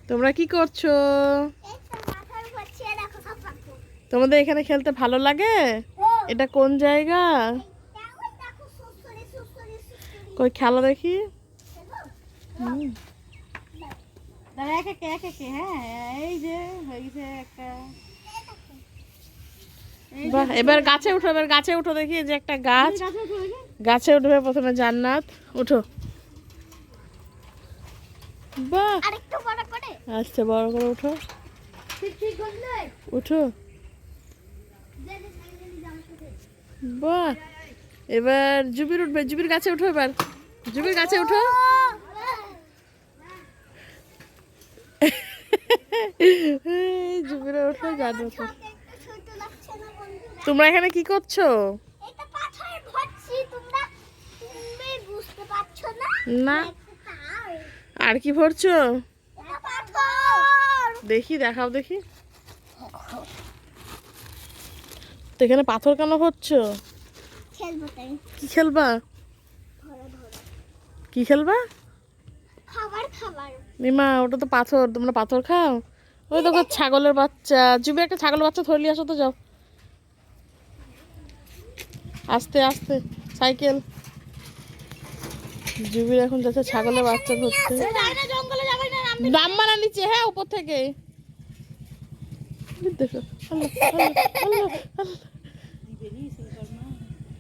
তোমরা কি করছো? তোমাদের এখানে খেলতে ভালো লাগে? এটা কোন জায়গা? কই খেলা দেখি। বাহ, এবার গাছে উঠো, এবার গাছে উঠো দেখি। যে একটা গাছ, গাছে উঠবে প্রথমে জান্নাত। উঠো। বাহ, আচ্ছা বড় করে উঠো, উঠো। বাহ, এবার জুবির উঠবে। জুবির গাছে উঠো, এবার জুবির গাছে উঠো। জুবিরে উঠো, জান্নাত। তোমরা এখানে কি করছো? না, আর কি ভরছো? দেখি, দেখাও দেখি। তো এখানে পাথর কেন ভরছো? কি খেলবা? কি খেলবা? নিমা, ওটা তো পাথর। তোমরা পাথর খাও? ওই দেখো ছাগলের বাচ্চা। জুবির একটা ছাগলের বাচ্চা ধরে নিয়ে আসো তো, যাও। আস্তে আস্তে সাইকেল। জুবির এখন যাচ্ছে ছাগলের বাচ্চা ধরতে। নামবা না নিচে, হ্যাঁ, উপর থেকে।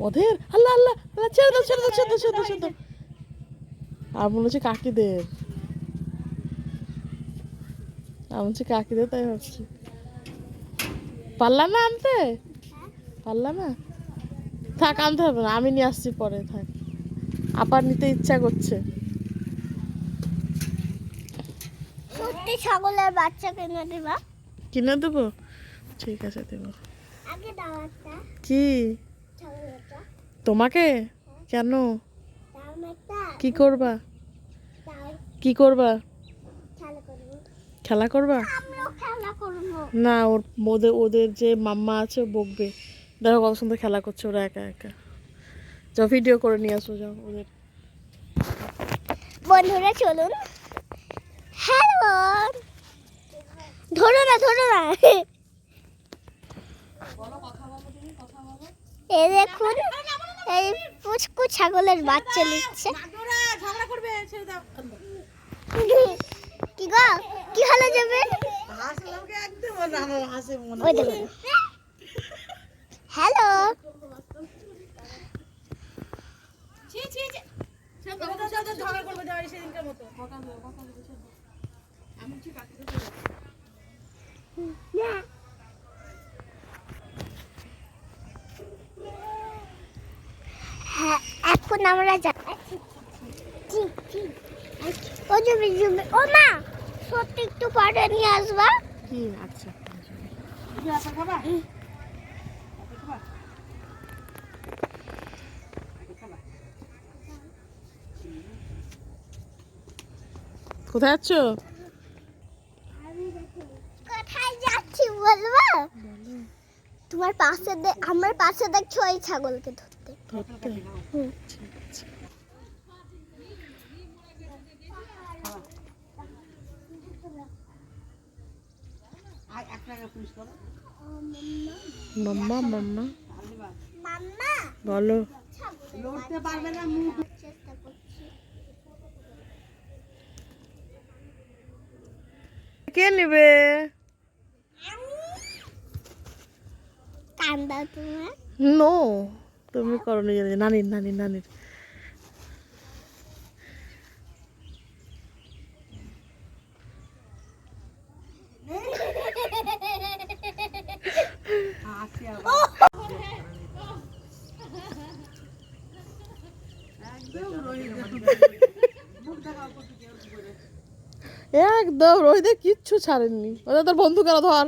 ওদের আল্লাহ আল্লাহ আল্লাহ, ছেড়ে দাও, ছেড়ে দাও, ছেড়ে দাও, ছেড়ে দাও, ছেড়ে দাও। আর মনে হচ্ছে কাকিদের, আমার হচ্ছে কাকিদের, তাই ভাবছি। পারলা না আনতে? পারলা না? থাক, আনতে হবে না, আমি নিয়ে আসছি পরে। থাক, আবার নিতে ইচ্ছা করছে। সত্যি ছাগলের বাচ্চা কিনে দিবা? কিনে দেবো, ঠিক আছে দেবো। আগে দাও একটা। কি? ছাগলের বাচ্চা। তোমাকে? কেন? দাও না একটা। কি করবা? দাও। কি করবা? খেলা করব। খেলা করবা? আমরাও খেলা করব। না, ওদের ওদের যে মাম্মা আছে ও বকবে। দেখো কত সুন্দর খেলা করছে ওরা একা একা। যাও ভিডিও করে নিয়ে আসো, যাও ওদের। বন্ধুরা চলুন। হ্যালো, ধরো না, ধরো না। এই দেখুন, এই পুচকু ছাগলের বাচ্চা নিচ্ছে। কি গো, কি হলো যাবে? হ্যালো, হ্যাঁ, এখন আমরা ও জুবি জুবি, ও মা, সত্যি একটু পরে নিয়ে আসবা। কি? আচ্ছা, কোথায় যাচ্ছ? কোথায় যাচ্ছি বলবো? তোমার পাশে আমার পাশে দেখছো ওই ছাগলকে ধরতে। ধরতে? ঠিক আছে। মাম্মা, মাম্মা মাম্মা বলো। লড়তে পারবে না, মুখ চেষ্টা করছি। কে নেবে? কান্দা তোমার? নো, তুমি করো নিজে নিজে। নানির, নানির, নানির। একদম রোহিতে কিচ্ছু ছাড়েননি। ওটা তোর বন্ধু কেন? ধর।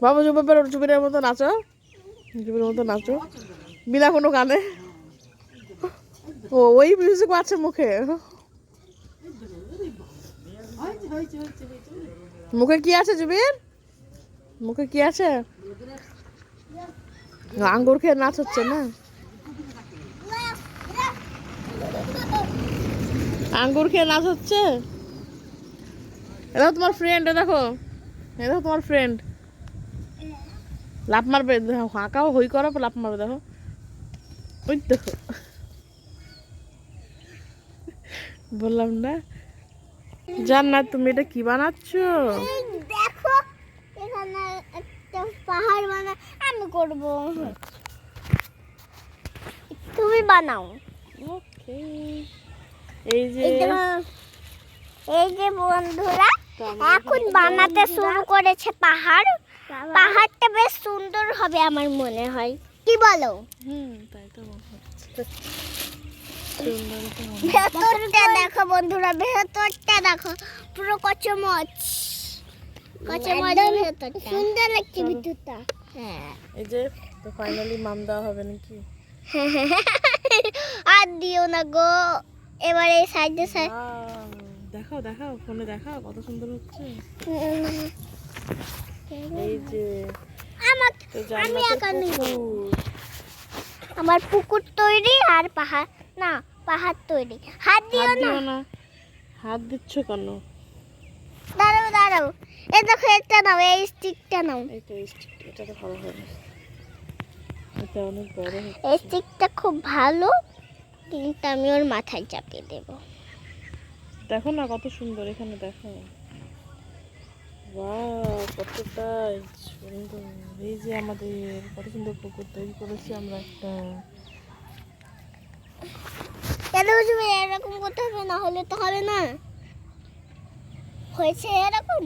বাবু জুবিনের মতো নাচো, জুবিনের মতো নাচো বিনা কোনো গানে। ও ওই মিউজিক আছে মুখে। মুখে কি আছে জুবির? মুখে কি আছে? আঙ্গুর খেয়ে নাচ হচ্ছে না? আঙ্গুর খেয়ে নাচ হচ্ছে। এটা তোমার ফ্রেন্ড, দেখো এটা তোমার ফ্রেন্ড লাফ মারবে, দেখো হাঁকাও হই করো লাফ মারবে, দেখো ওই দেখো বললাম না। জান্নাত তুমি এটা কি বানাচ্ছ? এই দেখো এখানে একটা পাহাড় বানা, আমি করব, তুমি বানাও। ওকে এই যে এই যে বন্ধুরা এখন বানাতে শুরু করেছে পাহাড়। পাহাড়টা বেশ সুন্দর হবে আমার মনে হয়, কি বলো? তাই তো মনে হচ্ছে। সুন্দর তো মনে হচ্ছে। ভেতরটা দেখো বন্ধুরা, ভেতরটা দেখো পুরো কচমচ কচমচ ভেতরটা সুন্দর লাগছে ভিতরটা। হ্যাঁ এই যে তো ফাইনালি মাম দেওয়া হবে নাকি? আর দিও না গো, এবার এই সাইডে সাইড Wow, দেখাও দেখাও ফোনে দেখাও কত সুন্দর হচ্ছে। এই যে আমার তো আমি জান্নাতের একা নেব। পুকুর। আমার পুকুর তৈরি আর পাহাড় না, পাহাড় তৈরি। হাত দিও হাত না, দিও না, হাত দিচ্ছ কেন? দাঁড়াও দাঁড়াও, এই দেখো একটা নাও, এই স্টিকটা নাও। এই তো এটা তো ভালো হবে, এটা অনেক বড় এই হচ্ছে। স্টিকটা খুব ভালো, কিন্তু আমি ওর মাথায় চাপিয়ে দেব। দেখো না কত সুন্দর, এখানে দেখো। ওয়াও কতটাই সুন্দর। এই যে আমাদের কত সুন্দর পুকুর তৈরি করেছি আমরা একটা। এরকম করতে হবে, না হলে তো হবে না। হয়েছে এরকম।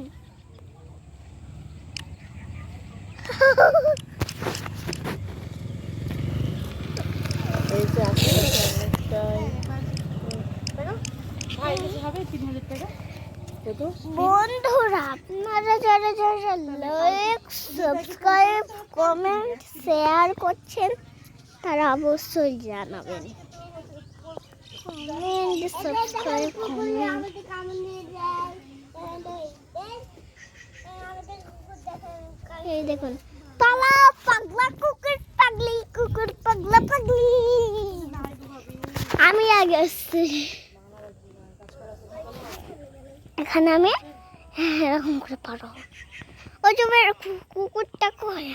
এই যে আশেপাশে অনেকটাই হবে 3000 টাকা। কত? বন্ধুরা আপনারা যারা যারা লাইক সাবস্ক্রাইব কমেন্ট শেয়ার করছেন তারা অবশ্যই জানাবেন। Comment subscribe comment. এই দেখুন, পালা পাগলা কুকুর পাগলি, কুকুর পাগলা পাগলি। আমি আগে আসছি, এখানে আমি এরকম করে পারো। ওই যে কুকুরটা কই?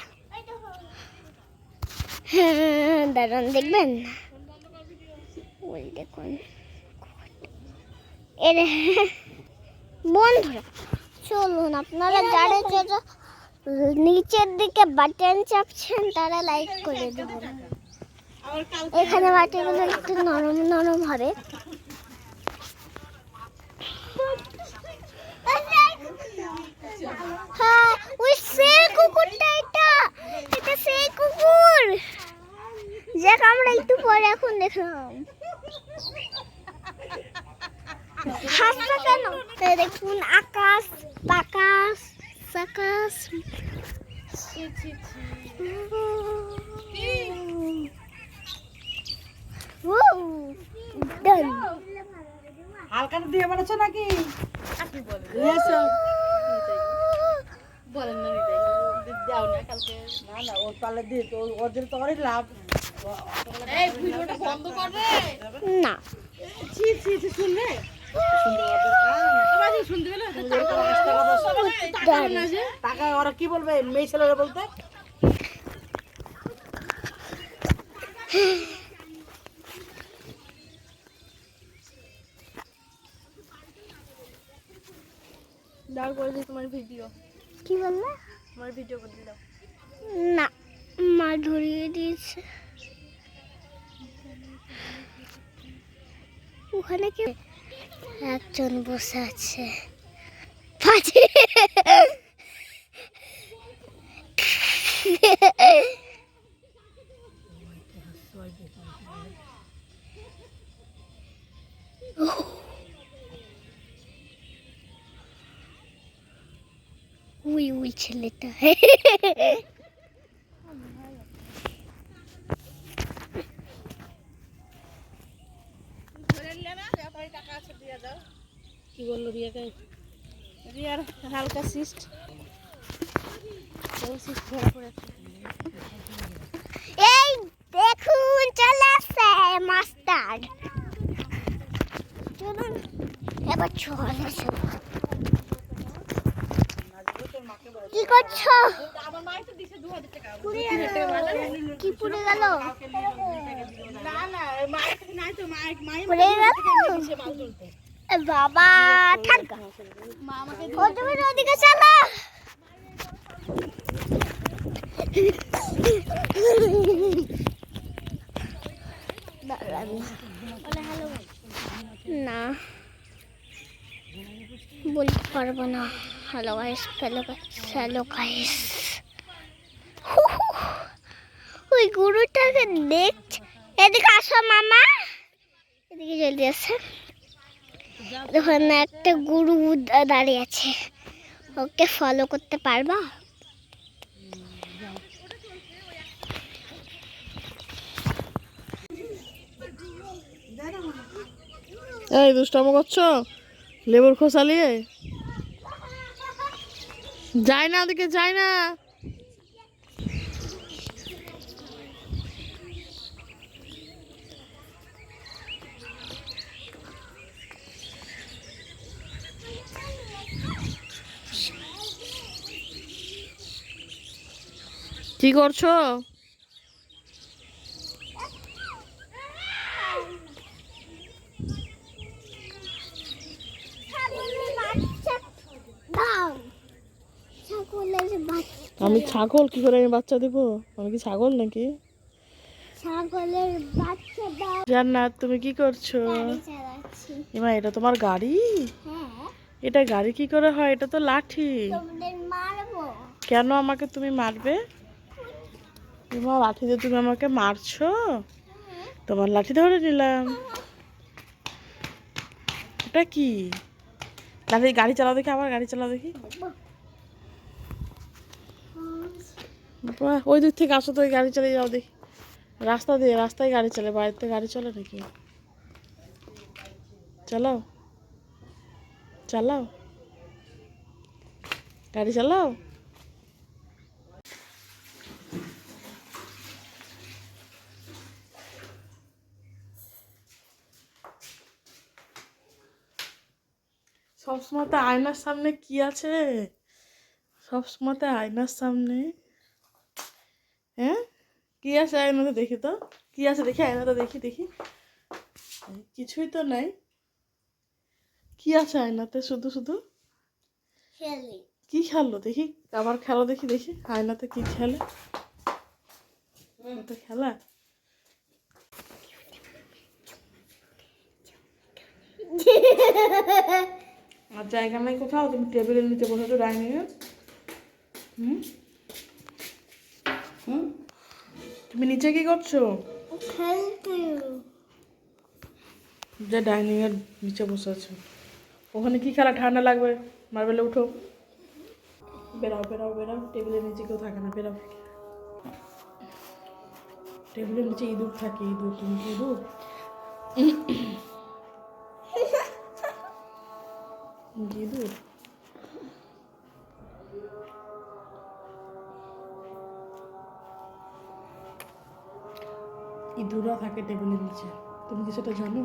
হ্যাঁ দাঁড়ান দেখবেন, ওই দেখুন এর। বন্ধুরা চলুন, আপনারা যারা যারা নিচের দিকে বাটন চাপছেন তারা লাইক করে দেবেন। এখানে বাটিগুলো একটু নরম নরম হবে। হ্যাঁ ওই সেই কুকুরটা, এটা সেই কুকুর যাকে আমরা একটু পরে এখন দেখলাম। হাসটা কেন? দেখুন আকাশ বাকাশ সাকাশ। হালকা দিয়ে বানাচ্ছ নাকি? বলেন না দাও না কালকে। না না, ওর পালে দিয়ে তো ওর জন্য তো অনেক লাভ। এই ভিডিওটা বন্ধ কর রে। না ছি ছি ছি শুনবে? তোমার শুনতে পেলে টাকা ওরা কি বলবে মেয়ে ছেলেরা বলতে? দাও করে দিই তোমার ভিডিও, কি বললে? তোমার ভিডিও করে দিলাম। না মা ধরিয়ে দিয়েছে। ওখানে কি একজন বসে আছে পাশে। ওই ছেলেটা কি বললো রিয়াকে? রিয়ার হালকা সিস্ট ধরা পড়েছে। এই দেখুন চলে আসছে মাস্টার। চলুন এবার চলে আসো। কি করছো? পুড়ে গেল। কি পুড়ে গেল? পুড়ে গেল? এ বাবা থাক। ও তুমি ওদিকে চলো। না বলতে পারবো না। Hello guys, hello guys. ওই গরুটাকে দেখছে। এদিকে আসো মামা, এদিকে জলদি আসে। ওখানে একটা গরু দাঁড়িয়ে আছে, ওকে ফলো করতে পারবা? এই দুষ্টামো করছো লেবুর খোসা নিয়ে? যাই না ওদিকে, যাই না। কি করছো? আমি ছাগল? কি করে আমি বাচ্চা দেবো? আমি কি ছাগল নাকি? ছাগলের বাচ্চা দাও। জান্নাত তুমি কি করছো? গাড়ি চালাচ্ছি। এমা এটা তোমার গাড়ি? হ্যাঁ। এটা গাড়ি কি করে হয়? এটা তো লাঠি। তোমাদের মারবো। কেন আমাকে তুমি মারবে? এমা লাঠি দিয়ে তুমি আমাকে মারছো? তোমার লাঠি ধরে নিলাম। এটা কি? লাঠি গাড়ি চালাও দেখি, আবার গাড়ি চালাও দেখি। বাহ, ওই দিক থেকে আসো তো, ওই গাড়ি চালিয়ে যাও দেখি। রাস্তা দিয়ে, রাস্তায় গাড়ি চলে, বাড়িতে গাড়ি চলে নাকি? চালাও চালাও, গাড়ি চালাও। সবসময় তো আয়নার সামনে কি আছে? সবসময় তো আয়নার সামনে, হ্যাঁ কি আছে আয়নাতে? দেখি তো কি আছে, দেখি আয়নাতে, দেখি দেখি। কিছুই তো নাই। কি আছে আয়নাতে? শুধু শুধু কি খেলো দেখি, আবার খেলো দেখি, দেখি আয়নাতে কি খেলে। তো খেলা আর জায়গা নাই কোথাও? তুমি টেবিলের নিচে বসেছো ডাইনিংয়ে। হুম হুম, তুমি নিচে কি করছো? যে ডাইনিং এর নিচে বসে আছো, ওখানে কি খেলা? ঠান্ডা লাগবে, মার্বেলে উঠো। বেরাও বেরাও বেরাও, টেবিলের নিচে কেউ থাকে না, বেরাও। টেবিলের নিচে ইঁদুর থাকে, ইঁদুর। তুমি কি ইঁদুর? ইঁদুর? ইঁদুররা থাকে টেবিলের নিচে, তুমি কি সেটা জানো?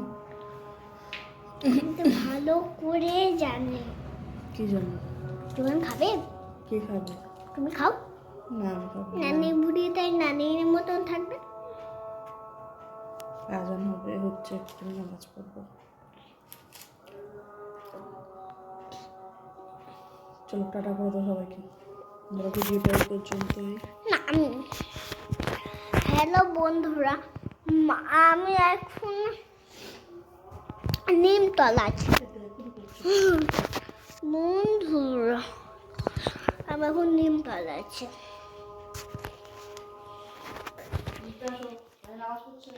ভালো করে জানি। কি জানো? তুমি খাবে? কে খাবে? তুমি খাও। না আমি খাবো না। নানি বুড়ি তাই নানির মতন থাকবে। আজান হবে, হচ্ছে তুমি নামাজ পড়বো। চলো টাটা করে দাও সবাইকে, আমরা ভিডিওটা এই পর্যন্তই। না আমি, হ্যালো বন্ধুরা, আমি এখন নিমতলা আছি। বন্ধুরা আমি এখন নিমতলা আছি। নামাজ পড়ছে।